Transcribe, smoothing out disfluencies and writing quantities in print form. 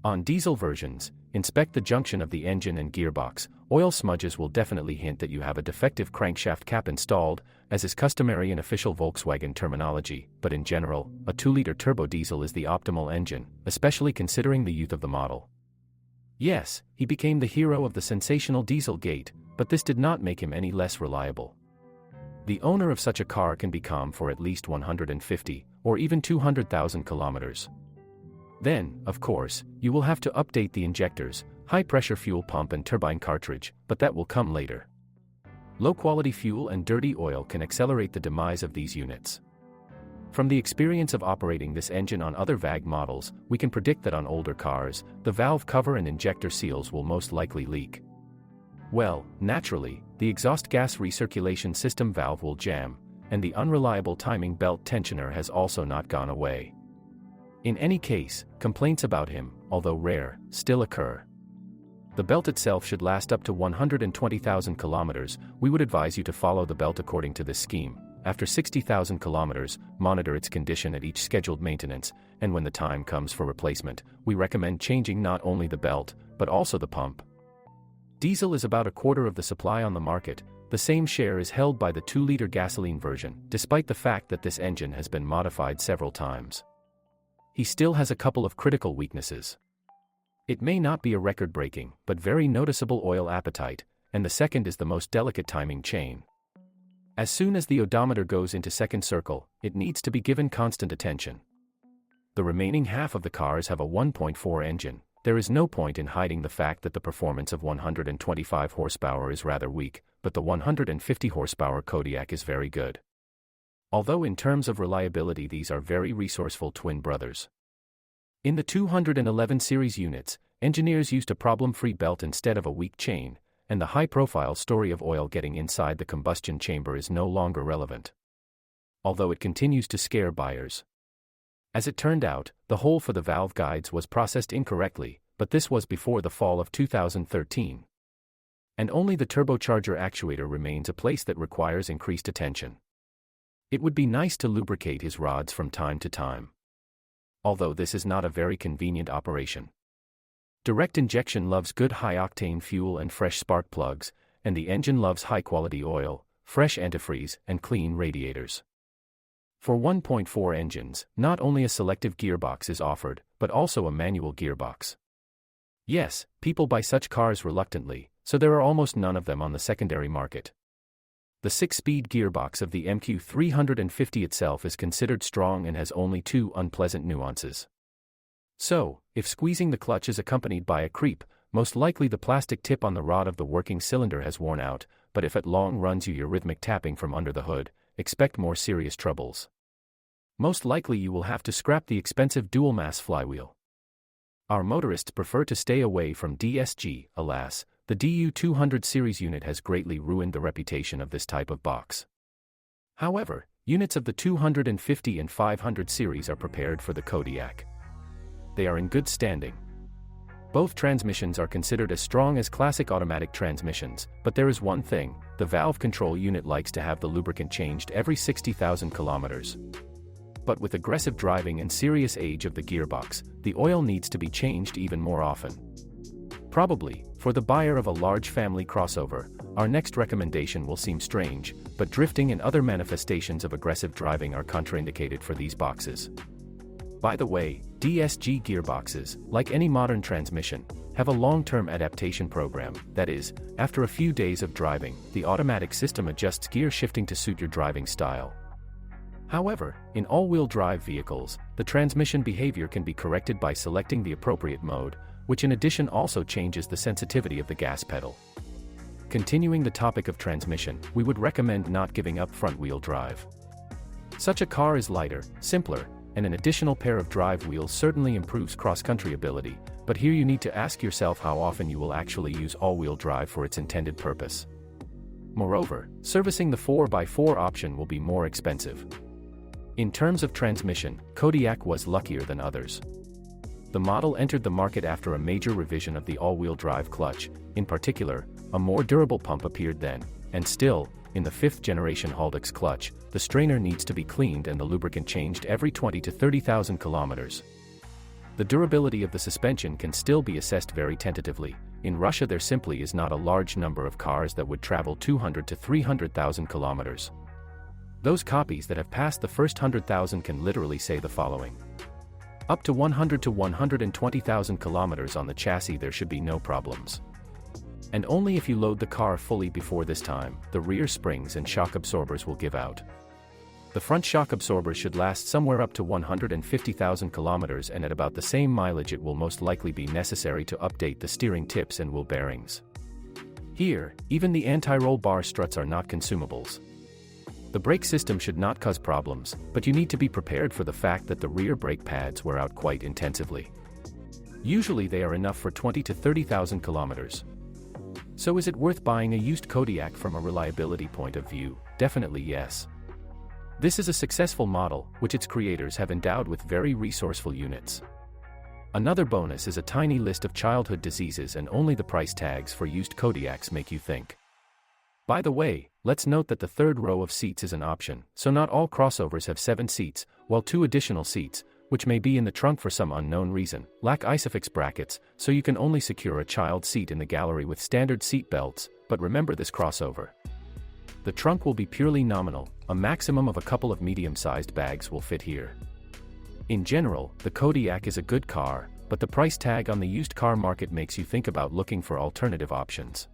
On diesel versions, inspect the junction of the engine and gearbox. Oil smudges will definitely hint that you have a defective crankshaft cap installed, as is customary in official Volkswagen terminology, but in general, a 2-liter turbo diesel is the optimal engine, especially considering the youth of the model. Yes, he became the hero of the sensational Dieselgate, but this did not make him any less reliable. The owner of such a car can be calm for at least 150 or even 200,000 kilometers. Then, of course, you will have to update the injectors, high-pressure fuel pump and turbine cartridge, but that will come later. Low-quality fuel and dirty oil can accelerate the demise of these units. From the experience of operating this engine on other VAG models, we can predict that on older cars, the valve cover and injector seals will most likely leak. Well, naturally, the exhaust gas recirculation system valve will jam, and the unreliable timing belt tensioner has also not gone away. In any case, complaints about him, although rare, still occur. The belt itself should last up to 120,000 kilometers. We would advise you to follow the belt according to this scheme. After 60,000 kilometers, monitor its condition at each scheduled maintenance, and when the time comes for replacement, we recommend changing not only the belt, but also the pump. Diesel is about a quarter of the supply on the market. The same share is held by the 2-liter gasoline version, despite the fact that this engine has been modified several times. He still has a couple of critical weaknesses. It may not be a record-breaking, but very noticeable oil appetite, and the second is the most delicate timing chain. As soon as the odometer goes into second circle, it needs to be given constant attention. The remaining half of the cars have a 1.4 engine. There is no point in hiding the fact that the performance of 125 horsepower is rather weak, but the 150 horsepower Kodiaq is very good. Although in terms of reliability these are very resourceful twin brothers. In the 211 series units, engineers used a problem-free belt instead of a weak chain, and the high-profile story of oil getting inside the combustion chamber is no longer relevant. Although it continues to scare buyers. As it turned out, the hole for the valve guides was processed incorrectly, but this was before the fall of 2013. And only the turbocharger actuator remains a place that requires increased attention. It would be nice to lubricate his rods from time to time. Although this is not a very convenient operation. Direct injection loves good high-octane fuel and fresh spark plugs, and the engine loves high-quality oil, fresh antifreeze, and clean radiators. For 1.4 engines, not only a selective gearbox is offered, but also a manual gearbox. Yes, people buy such cars reluctantly, so there are almost none of them on the secondary market. The 6-speed gearbox of the MQ350 itself is considered strong and has only 2 unpleasant nuances. So, if squeezing the clutch is accompanied by a creep, most likely the plastic tip on the rod of the working cylinder has worn out, but if at long runs you hear rhythmic tapping from under the hood, expect more serious troubles. Most likely you will have to scrap the expensive dual-mass flywheel. Our motorists prefer to stay away from DSG, alas. The DU200 series unit has greatly ruined the reputation of this type of box. However, units of the 250 and 500 series are prepared for the Kodiaq. They are in good standing. Both transmissions are considered as strong as classic automatic transmissions, but there is one thing: the valve control unit likes to have the lubricant changed every 60,000 kilometers. But with aggressive driving and serious age of the gearbox, the oil needs to be changed even more often. Probably, for the buyer of a large family crossover, our next recommendation will seem strange, but drifting and other manifestations of aggressive driving are contraindicated for these boxes. By the way, DSG gearboxes, like any modern transmission, have a long-term adaptation program. That is, after a few days of driving, the automatic system adjusts gear shifting to suit your driving style. However, in all-wheel drive vehicles, the transmission behavior can be corrected by selecting the appropriate mode, which in addition also changes the sensitivity of the gas pedal. Continuing the topic of transmission, we would recommend not giving up front-wheel drive. Such a car is lighter, simpler, and an additional pair of drive wheels certainly improves cross-country ability, but here you need to ask yourself how often you will actually use all-wheel drive for its intended purpose. Moreover, servicing the 4x4 option will be more expensive. In terms of transmission, Kodiaq was luckier than others. The model entered the market after a major revision of the all-wheel drive clutch. In particular, a more durable pump appeared then, and still, in the 5th generation Haldex clutch, the strainer needs to be cleaned and the lubricant changed every 20 to 30,000 kilometers. The durability of the suspension can still be assessed very tentatively. In Russia there simply is not a large number of cars that would travel 200 to 300,000 kilometers. Those copies that have passed the first 100,000 can literally say the following. Up to 100 to 120,000 kilometers on the chassis there should be no problems. And only if you load the car fully before this time, the rear springs and shock absorbers will give out. The front shock absorbers should last somewhere up to 150,000 kilometers, and at about the same mileage it will most likely be necessary to update the steering tips and wheel bearings. Here, even the anti-roll bar struts are not consumables. The brake system should not cause problems, but you need to be prepared for the fact that the rear brake pads wear out quite intensively. Usually they are enough for 20 to 30,000 kilometers. So is it worth buying a used Kodiaq from a reliability point of view? Definitely yes. This is a successful model, which its creators have endowed with very resourceful units. Another bonus is a tiny list of childhood diseases, and only the price tags for used Kodiaqs make you think. By the way, let's note that the third row of seats is an option, so not all crossovers have 7 seats, while 2 additional seats, which may be in the trunk for some unknown reason, lack ISOFIX brackets, so you can only secure a child seat in the gallery with standard seat belts. But remember this crossover. The trunk will be purely nominal, a maximum of a couple of medium-sized bags will fit here. In general, the Kodiaq is a good car, but the price tag on the used car market makes you think about looking for alternative options.